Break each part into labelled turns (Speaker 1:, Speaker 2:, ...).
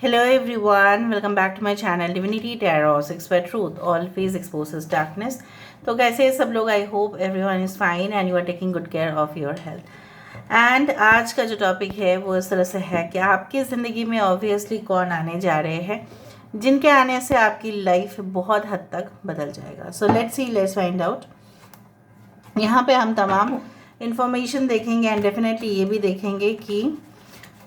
Speaker 1: Hello everyone, welcome back to my channel Divinity Tarot 6 by Truth. Always exposes darkness. तो कैसे हैं सब लोग? I hope everyone is fine and you are taking good care of your health. And आज का जो topic है वो इस तरह से है कि आपकी ज़िंदगी में ऑब्वियसली कौन आने जा रहे हैं जिनके आने से आपकी लाइफ बहुत हद तक बदल जाएगा। So let's find out. यहाँ पे हम तमाम इंफॉर्मेशन देखेंगे एंड डेफिनेटली ये भी देखेंगे कि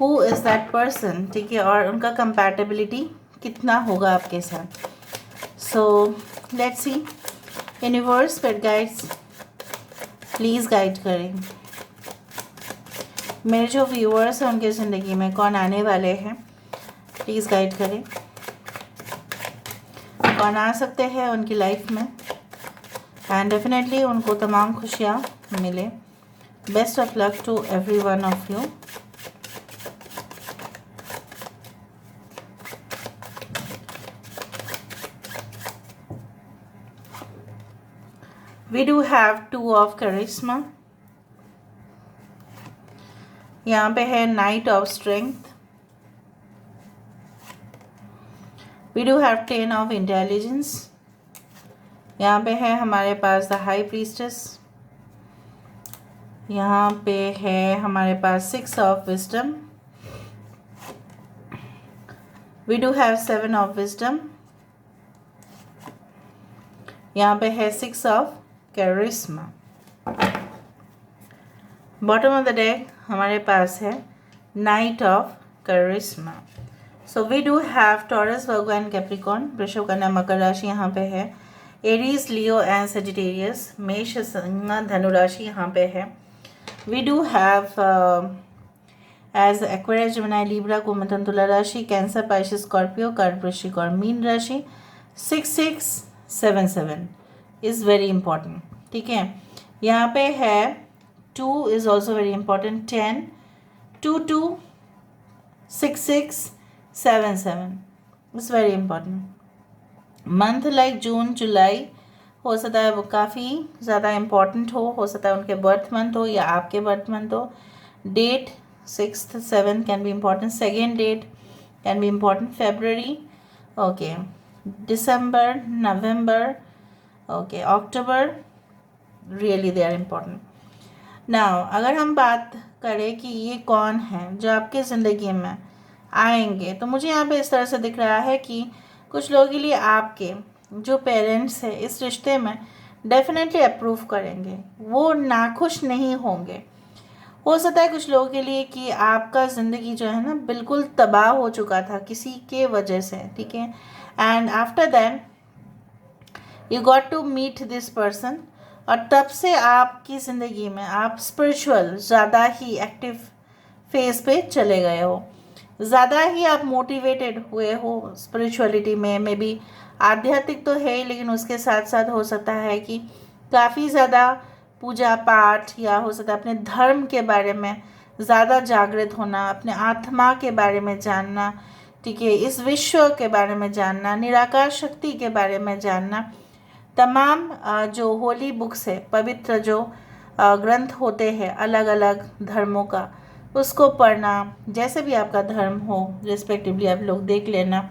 Speaker 1: हु इज़ दैट पर्सन, ठीक है, और उनका कंपैटिबिलिटी कितना होगा आपके साथ। So let's see. यूनिवर्स पर गाइड्स प्लीज़ गाइड करें मेरे जो व्यूअर्स हैं उनके ज़िंदगी में कौन आने वाले हैं, प्लीज़ गाइड करें। कौन आ सकते हैं उनकी लाइफ में एंड डेफिनेटली उनको तमाम खुशियाँ मिले। Best of luck to every one of you. We do have two of charisma. यहाँ पे है Knight of Strength. We do have Ten of Intelligence. यहाँ पे है हमारे पास The High Priestess. यहाँ पे है हमारे पास Six of Wisdom. We do have Seven of Wisdom. यहाँ पे है Six of Charisma. Bottom of the deck हमारे पास है knight of charisma. So we do have Taurus, Virgo and Capricorn. वृषभ, कन्या, मकर राशि यहाँ पे है. Aries, Leo and Sagittarius. मेष, सिंह, धनु राशि यहाँ पे है. We do have as Aquarius, Gemini, Libra, कुंभ, तुला राशि. कैंसर, पाइसेस, स्कॉर्पियो, कर्क, वृश्चिक और मीन राशि. 6677 इज़ वेरी इंपॉर्टेंट, ठीक है. यहाँ पे है 2 is also very important. 10, 2, 2, 6, 6, 7, 7. It's very important. Month like June, July हो सकता है वो काफ़ी ज़्यादा इम्पॉर्टेंट हो सकता है उनके बर्थ मंथ हो या आपके बर्थ मंथ हो. Date 6th 7 can be important. Second date can be important. February, okay. दिसंबर, नवंबर, ओके. अक्टूबर, really they are important. Now अगर हम बात करें कि ये कौन है जो आपके ज़िंदगी में आएंगे, तो मुझे यहाँ पे इस तरह से दिख रहा है कि कुछ लोगों के लिए आपके जो पेरेंट्स हैं इस रिश्ते में डेफिनेटली अप्रूव करेंगे, वो नाखुश नहीं होंगे. हो सकता है कुछ लोगों के लिए कि आपका ज़िंदगी जो है ना बिल्कुल तबाह हो चुका था किसी के वजह से, ठीक है. And after that you got to meet this person और तब से आपकी ज़िंदगी में आप स्पिरिचुअल ज़्यादा ही एक्टिव फेज पे चले गए हो, ज़्यादा ही आप मोटिवेटेड हुए हो स्पिरिचुअलिटी में. मे बी आध्यात्मिक तो है लेकिन उसके साथ साथ हो सकता है कि काफ़ी ज़्यादा पूजा पाठ या हो सकता है अपने धर्म के बारे में ज़्यादा जागृत होना, अपने आत्मा के बारे में जानना, ठीक है, इस विश्व के बारे में जानना, निराकार शक्ति के बारे में जानना. तमाम जो होली बुक्स है, पवित्र जो ग्रंथ होते हैं अलग अलग धर्मों का, उसको पढ़ना, जैसे भी आपका धर्म हो रिस्पेक्टिवली आप लोग देख लेना.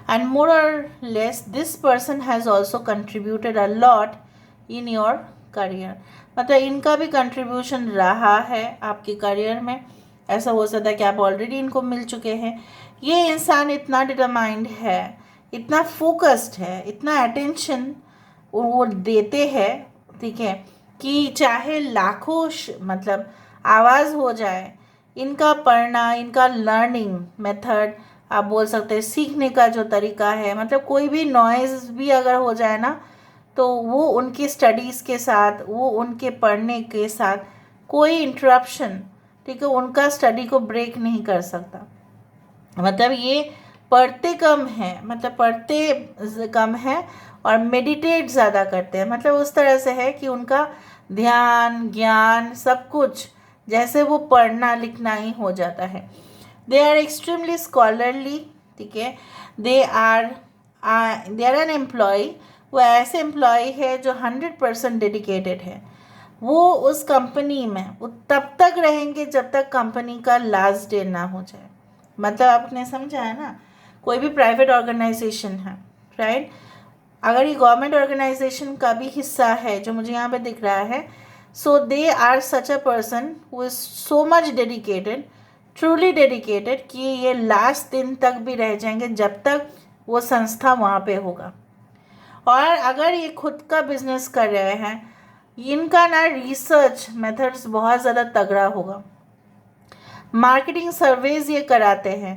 Speaker 1: एंड मोर और less this person has also contributed a lot in your career. मतलब इनका भी कंट्रीब्यूशन रहा है आपके करियर में. ऐसा हो सकता है कि आप ऑलरेडी इनको मिल चुके हैं. ये इंसान इतना डिटरमाइंड है, इतना फोकस्ड है, इतना अटेंशन वो देते हैं, ठीक है, कि चाहे लाखों मतलब आवाज़ हो जाए, इनका पढ़ना, इनका लर्निंग मेथड आप बोल सकते हैं, सीखने का जो तरीका है, मतलब कोई भी नॉइज़ भी अगर हो जाए ना तो वो उनकी स्टडीज़ के साथ, वो उनके पढ़ने के साथ कोई इंटरप्शन, ठीक है, उनका स्टडी को ब्रेक नहीं कर सकता. मतलब ये पढ़ते कम हैं, मतलब पढ़ते कम हैं और मेडिटेट ज़्यादा करते हैं. मतलब उस तरह से है कि उनका ध्यान, ज्ञान, सब कुछ जैसे वो पढ़ना लिखना ही हो जाता है. दे आर एक्सट्रीमली स्कॉलरली, ठीक है. They are an employ. वो ऐसे एम्प्लॉय है जो 100% डेडिकेटेड है. वो उस कंपनी में वो तब तक रहेंगे जब तक कंपनी का लास्ट डे ना हो जाए, मतलब आपने समझा है ना, कोई भी प्राइवेट ऑर्गेनाइजेशन है, राइट, अगर ये गवर्नमेंट ऑर्गेनाइजेशन का भी हिस्सा है जो मुझे यहाँ पे दिख रहा है, so they are such a person who is so much dedicated, truly dedicated, कि ये लास्ट दिन तक भी रह जाएंगे जब तक वो संस्था वहाँ पे होगा। और अगर ये खुद का बिजनेस कर रहे हैं, इनका ना रिसर्च मेथड्स बहुत ज़्यादा तगड़ा होगा। मार्केटिंग सर्वेज ये कराते हैं,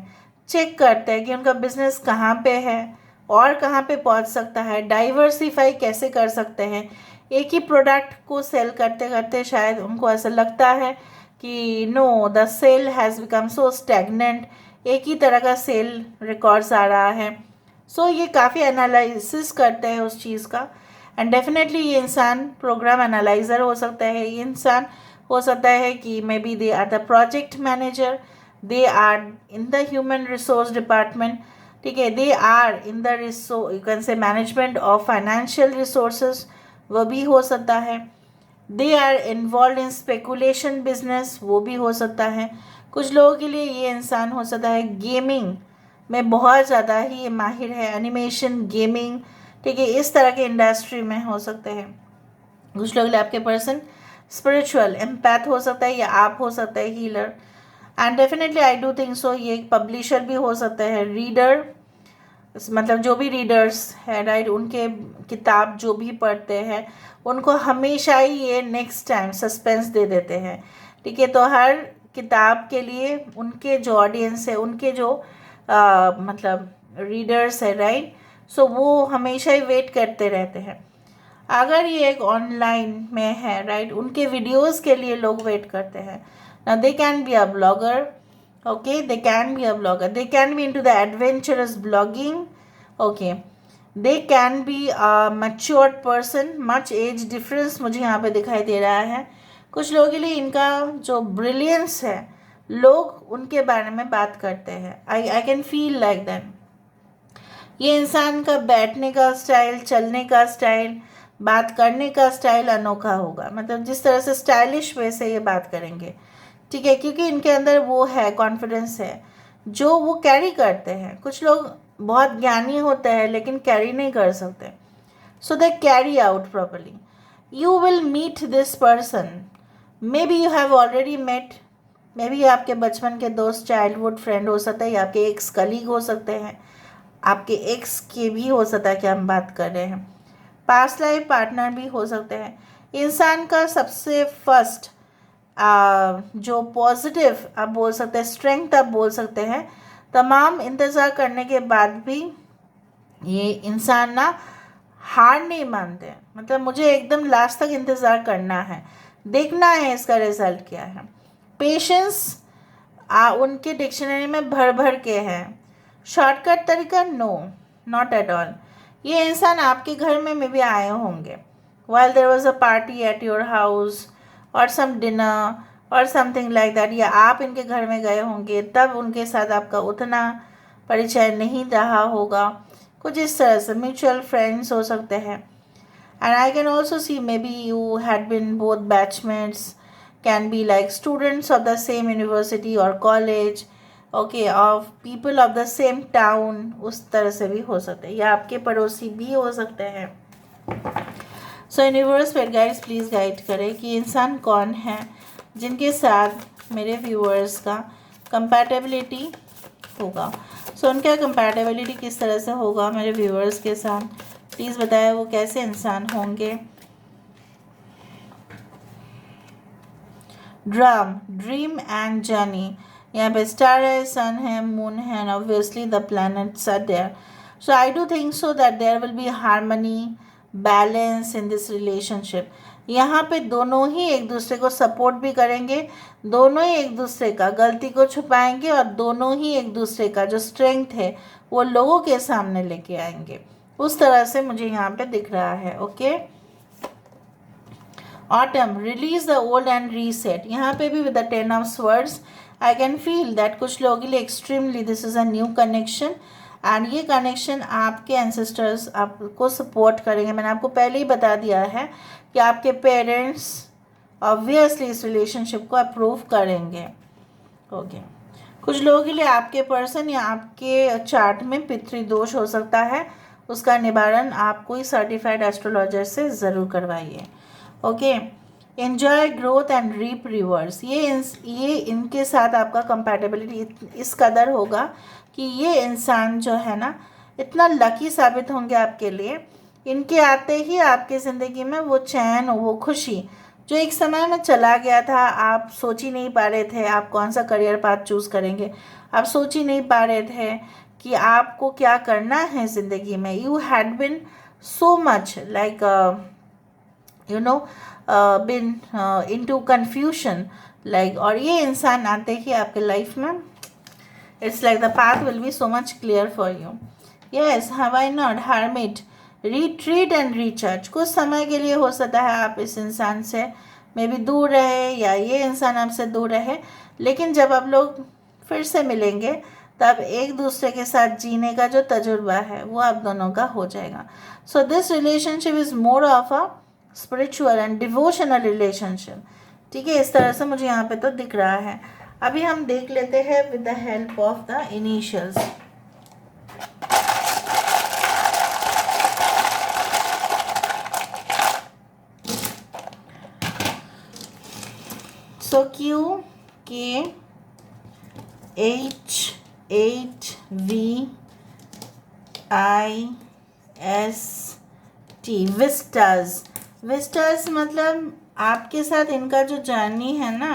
Speaker 1: चेक करते हैं कि उनका बिजनेस कहाँ पे है और कहाँ पे पहुँच सकता है, डाइवर्सिफाई कैसे कर सकते हैं। एक ही प्रोडक्ट को सेल करते करते शायद उनको ऐसा लगता है कि no, the cell has become so stagnant, एक ही तरह का सेल रिकॉर्ड्स आ रहा है। सो ये काफ़ी एनालिसिस करते हैं उस चीज़ का। एंड डेफिनेटली ये इंसान प्रोग्राम एनालाइज़र हो सकता है, ये इंसान हो सकता है कि maybe they are the project manager, they are in the human resource department, ठीक है, they are in the you can say management of financial resources, वो भी हो सकता है। They are involved in speculation business, वो भी हो सकता है। कुछ लोगों के लिए ये इंसान हो सकता है गेमिंग में बहुत ज़्यादा ही माहिर है, एनिमेशन, गेमिंग, ठीक है, इस तरह के इंडस्ट्री में हो सकते हैं। कुछ लोग आपके पर्सन स्पिरिचुअल एम्पैथ हो सकता है, या आप हो सकता है healer. And definitely I do think सो ये एक पब्लिशर भी हो सकता है, रीडर, मतलब जो भी रीडर्स है, राइट, उनके किताब जो भी पढ़ते हैं उनको हमेशा ही ये नेक्स्ट टाइम सस्पेंस दे देते हैं, ठीक है। तो हर किताब के लिए उनके जो ऑडियंस है, उनके जो मतलब रीडर्स है, राइट, सो वो हमेशा ही वेट करते रहते हैं। अगर ये एक ऑनलाइन में है, राइट, उनके वीडियोस के लिए लोग वेट करते हैं ना। दे can be a blogger, okay, they can be a blogger, they can be into the adventurous blogging, okay, they can be a matured person, much age difference मुझे यहाँ पे दिखाई दे रहा है। कुछ लोगों के लिए इनका जो ब्रिलियंस है, लोग उनके बारे में बात करते हैं। I can feel like that. ये इंसान का बैठने का स्टाइल, चलने का स्टाइल, बात करने का स्टाइल अनोखा होगा, मतलब जिस तरह से स्टाइलिश वे से ये बात करेंगे, ठीक है, क्योंकि इनके अंदर वो है, कॉन्फिडेंस है जो वो कैरी करते हैं। कुछ लोग बहुत ज्ञानी होते हैं लेकिन कैरी नहीं कर सकते, so they carry out properly. You will meet this person, maybe you have already met, maybe आपके बचपन के दोस्त, चाइल्डहुड फ्रेंड हो सकता है, या आपके एक्स कलीग हो सकते हैं, आपके एक्स के भी हो सकता है कि हम बात कर रहे हैं, पास्ट लाइफ पार्टनर भी हो सकते हैं। इंसान का सबसे फर्स्ट जो पॉजिटिव आप बोल सकते हैं, स्ट्रेंथ आप बोल सकते हैं, तमाम इंतज़ार करने के बाद भी ये इंसान ना हार नहीं मानते, मतलब मुझे एकदम लास्ट तक इंतज़ार करना है, देखना है इसका रिजल्ट क्या है। पेशेंस उनके डिक्शनरी में भर भर के है। शॉर्टकट तरीका, नो, नॉट एट ऑल। ये इंसान आपके घर में भी आए होंगे while there was a party at your house और सम डिनर और समथिंग लाइक दैट, या आप इनके घर में गए होंगे तब उनके साथ आपका उतना परिचय नहीं रहा होगा, कुछ इस तरह से। म्यूचुअल फ्रेंड्स हो सकते हैं। And I can also see maybe you had been both batchmates, can be like students of the same university और college, okay, of people of the same town, उस तरह से भी हो सकते हैं, या आपके पड़ोसी भी हो सकते हैं। सो universe pet guides please guide करें कि इंसान कौन है जिनके साथ मेरे व्यूअर्स का कंपैटिबिलिटी होगा। सो उनका कंपैटिबिलिटी किस तरह से होगा मेरे व्यूअर्स के साथ, प्लीज़ बताएं वो कैसे इंसान होंगे। ड्रीम एंड जर्नी, यहाँ पे स्टार है, सन है, मून है, and obviously the planets are there. So I do think so that there will be harmony, balance in this relationship. यहाँ पे दोनों ही एक दूसरे को सपोर्ट भी करेंगे, दोनों ही एक दूसरे का गलती को छुपाएंगे, और दोनों ही एक दूसरे का जो स्ट्रेंथ है वो लोगों के सामने लेके आएंगे। उस तरह से मुझे यहाँ पे दिख रहा है। Okay, autumn, release the old and reset. यहाँ पे भी with the 10 of swords I can feel that कुछ लोगों के लिए extremely this is a new connection, and ये कनेक्शन आपके एंसेस्टर्स आपको सपोर्ट करेंगे। मैंने आपको पहले ही बता दिया है कि आपके पेरेंट्स ऑब्वियसली इस रिलेशनशिप को अप्रूव करेंगे। ओके, कुछ लोगों के लिए आपके पर्सन या आपके चार्ट में पितृ दोष हो सकता है, उसका निवारण आप कोई सर्टिफाइड एस्ट्रोलॉजर से ज़रूर करवाइए। Okay, enjoy growth and reap rewards. ये इनके साथ आपका कंपैटिबिलिटी इस कदर होगा कि ये इंसान जो है ना इतना लकी साबित होंगे आपके लिए। इनके आते ही आपके ज़िंदगी में वो चैन, वो खुशी जो एक समय में चला गया था, आप सोच ही नहीं पा रहे थे आप कौन सा करियर पाथ चूज़ करेंगे, आप सोच ही नहीं पा रहे थे कि आपको क्या करना है ज़िंदगी में। You had been so much like you know been into confusion like, और ये इंसान आते ही आपके लाइफ में it's like the path will be so much clear for you. Yes, why not, hermit, retreat and recharge. कुछ समय के लिए हो सकता है आप इस इंसान से मे बी दूर रहे या ये इंसान आपसे दूर रहे, लेकिन जब आप लोग फिर से मिलेंगे तब एक दूसरे के साथ जीने का जो तजुर्बा है वो आप दोनों का हो जाएगा। So this relationship is more of a spiritual and devotional relationship. ठीक है, इस तरह से मुझे यहाँ पे तो दिख रहा है। अभी हम देख लेते हैं with the help of the initials. So Q K H 8 V I S T, Vistas. Vistas मतलब आपके साथ इनका जो जर्नी है ना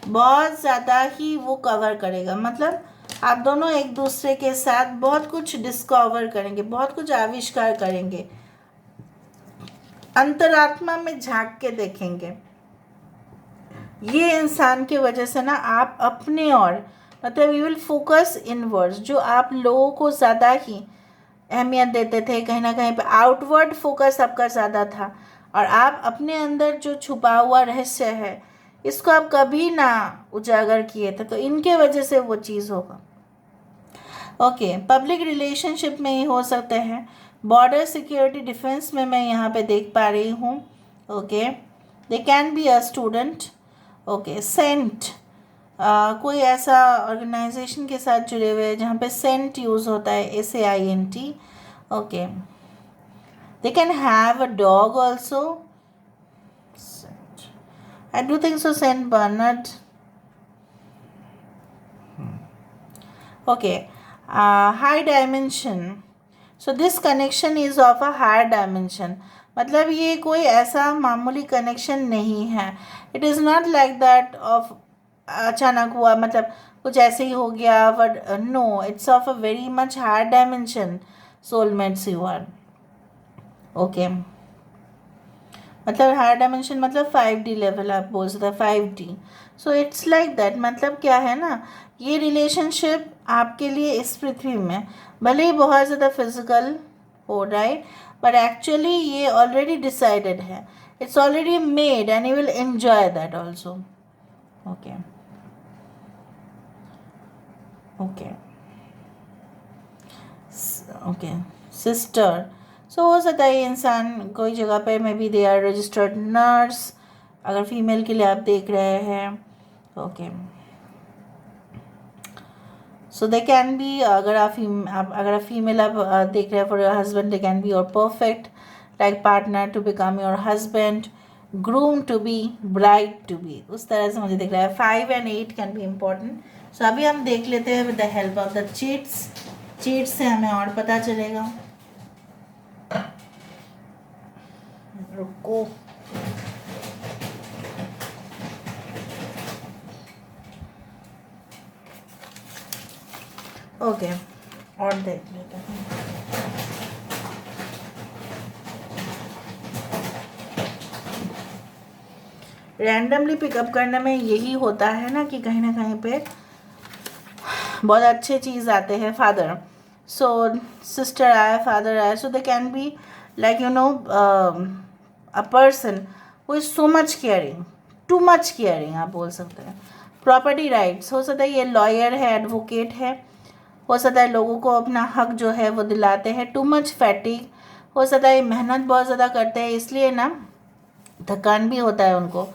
Speaker 1: बहुत ज़्यादा ही वो कवर करेगा। मतलब आप दोनों एक दूसरे के साथ बहुत कुछ डिस्कवर करेंगे, बहुत कुछ आविष्कार करेंगे, अंतरात्मा में झांक के देखेंगे। ये इंसान की वजह से ना आप अपने और मतलब यू विल फोकस इनवर्ड्स। जो आप लोगों को ज़्यादा ही अहमियत देते थे, कहीं ना कहीं पे आउटवर्ड फोकस आपका ज़्यादा था, और आप अपने अंदर जो छुपा हुआ रहस्य है इसको आप कभी ना उजागर किए थे, तो इनके वजह से वो चीज़ होगा। ओके, पब्लिक रिलेशनशिप में ही हो सकते हैं, बॉर्डर सिक्योरिटी डिफेंस में मैं यहाँ पे देख पा रही हूँ। Okay, they can be a student. Okay, सेंट, कोई ऐसा ऑर्गेनाइजेशन के साथ जुड़े हुए हैं जहाँ पे सेंट यूज़ होता है, SAINT। Okay, they can have a dog also. I do think so, Saint Bernard. Okay, high dimension. So this connection is of a higher dimension. मतलब ये कोई ऐसा मामूली कनेक्शन नहीं है। It is not like that of अचानक हुआ, मतलब कुछ ऐसे ही हो गया, but no, it's of a very much higher dimension soulmates you are. Okay, मतलब हायर डायमेंशन मतलब 5D लेवल आप बोल सकते हैं, 5D। So it's like that. मतलब क्या है ना, ये रिलेशनशिप आपके लिए इस पृथ्वी में भले ही बहुत ज़्यादा फिजिकल हो, राइट, बट एक्चुअली ये ऑलरेडी डिसाइडेड है, it's already made and you will enjoy that also. Okay okay okay, sister. So हो सकता है ये इंसान कोई जगह पे maybe they are registered nurse, अगर फीमेल के लिए आप देख रहे हैं। Okay, so they can be, अगर आप फीमेल आप देख रहे हैं for your husband, they can be your perfect like partner to become your husband, groom to be, bride to be, उस तरह से मुझे दिख रहा है। 5 and 8 कैन बी इम्पॉर्टेंट। सो अभी हम देख लेते हैं with the help of the cheats. Cheat से हमें और पता चलेगा। रुको, ओके, और देख लेते हैं। रैंडमली पिकअप करने में यही होता है ना कि कहीं ना कहीं पे बहुत अच्छे चीज़ आते हैं। फादर, सो सिस्टर आया, फादर आया, so they can be like you know a person who is so much caring, too much caring आप बोल सकते हैं। प्रॉपर्टी राइट्स, हो सकता है ये लॉयर है, एडवोकेट है, हो सकता है लोगों को अपना हक जो है वो दिलाते हैं। टू मच फैटिक, हो सकता है मेहनत बहुत ज़्यादा करते हैं इसलिए ना थकान भी होता है उनको।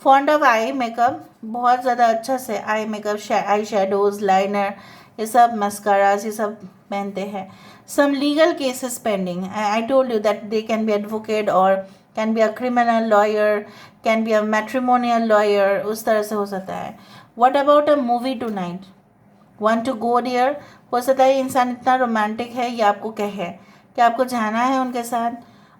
Speaker 1: फॉन्ड ऑफ आई मेकअप, बहुत ज़्यादा अच्छा से eye makeup, eye shadows, liner, ये सब मस्काराज, ये सब पहनते हैं. Some legal cases pending. I told you that they can be advocate और can be a criminal lawyer, can be a matrimonial lawyer, उस तरह से हो सकता है. What about a movie tonight, want to go dear. हो सकता है इंसान इतना रोमांटिक है ये आपको कहे कि आपको जाना है उनके साथ.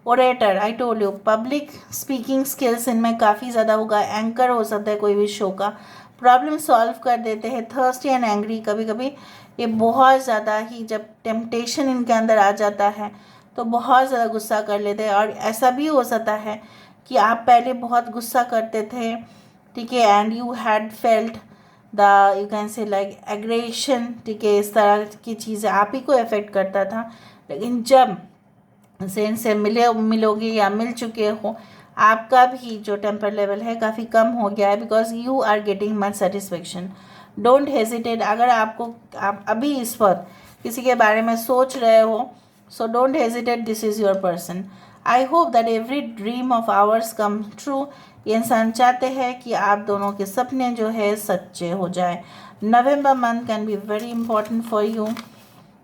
Speaker 1: Orator, I told you, public speaking skills इनमें काफ़ी ज़्यादा होगा. एंकर हो सकता है कोई भी शो का. प्रॉब्लम सॉल्व कर देते हैं. थर्स्टी एंड एंग्री, कभी कभी ये बहुत ज़्यादा ही जब टेम्पटेशन इनके अंदर आ जाता है तो बहुत ज़्यादा गुस्सा कर लेते हैं. और ऐसा भी हो सकता है कि आप पहले बहुत गुस्सा करते थे, ठीक है, and you had felt the, you can से लाइक एग्रेशन, ठीक है, इस तरह की चीज़ें आप ही को अफेक्ट करता था. लेकिन जब से इनसे मिलोगे या मिल चुके हो, आपका भी जो टेम्पर लेवल है काफ़ी कम हो गया है, because you are getting much satisfaction. Don't hesitate. अगर आप अभी इस वक्त किसी के बारे में सोच रहे हो, so don't hesitate, this is your person. I hope that every dream of hours come true. ये इंसान चाहते हैं कि आप दोनों के सपने जो है सच्चे हो जाए. November month can be very important for you.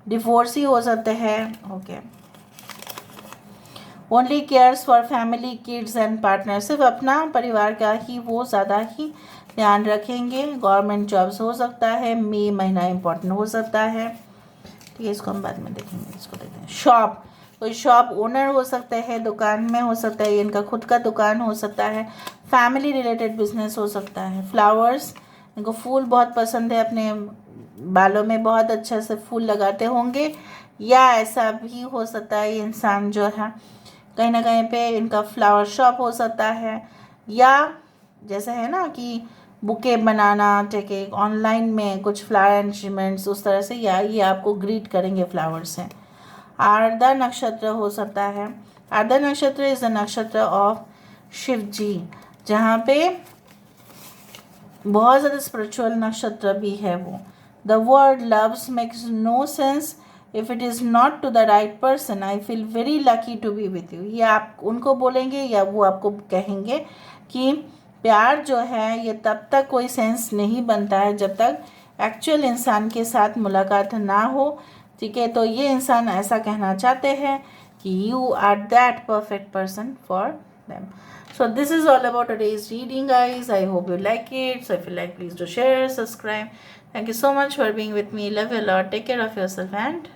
Speaker 1: Divorcee हो सकते हैं. Okay. Only cares for family, kids and partner. सिर्फ अपना परिवार का ही वो ज़्यादा ही ध्यान रखेंगे. गवर्नमेंट जॉब्स हो सकता है. मई महीना इंपॉर्टेंट हो सकता है. ठीक है, इसको हम बाद में देखेंगे. इसको देखते हैं. शॉप, कोई शॉप ओनर हो सकते हैं, दुकान में हो सकता है, इनका खुद का दुकान हो सकता है. फैमिली रिलेटेड बिजनेस हो सकता है. फ्लावर्स, इनको फूल बहुत पसंद है, अपने बालों में बहुत अच्छा से फूल लगाते होंगे. या ऐसा भी हो सकता है ये इंसान जो है कहीं ना कहीं पे इनका फ्लावर शॉप हो सकता है. या जैसे है ना कि बुके बनाना, ठीक है, ऑनलाइन में कुछ फ्लावर अरेंजमेंट्स उस तरह से, या ये आपको ग्रीट करेंगे फ्लावर से. आर्द्रा नक्षत्र हो सकता है. Ardra nakshatra is the nakshatra of Shiv ji, जहाँ पे बहुत ज़्यादा स्पिरिचुअल नक्षत्र भी है वो. The word loves makes no sense if it is not to the right person. I feel very lucky to be with you. ये आप उनको बोलेंगे या वो आपको कहेंगे कि प्यार जो है ये तब तक कोई सेंस नहीं बनता है जब तक एक्चुअल इंसान के साथ मुलाकात ना हो. ठीक है, तो ये इंसान ऐसा कहना चाहते हैं कि you are that perfect person for them. So this is all about today's reading, guys. I hope you like it. So if you like, please do share, subscribe. Thank you so much for being with me. Love you a lot. Take care of yourself and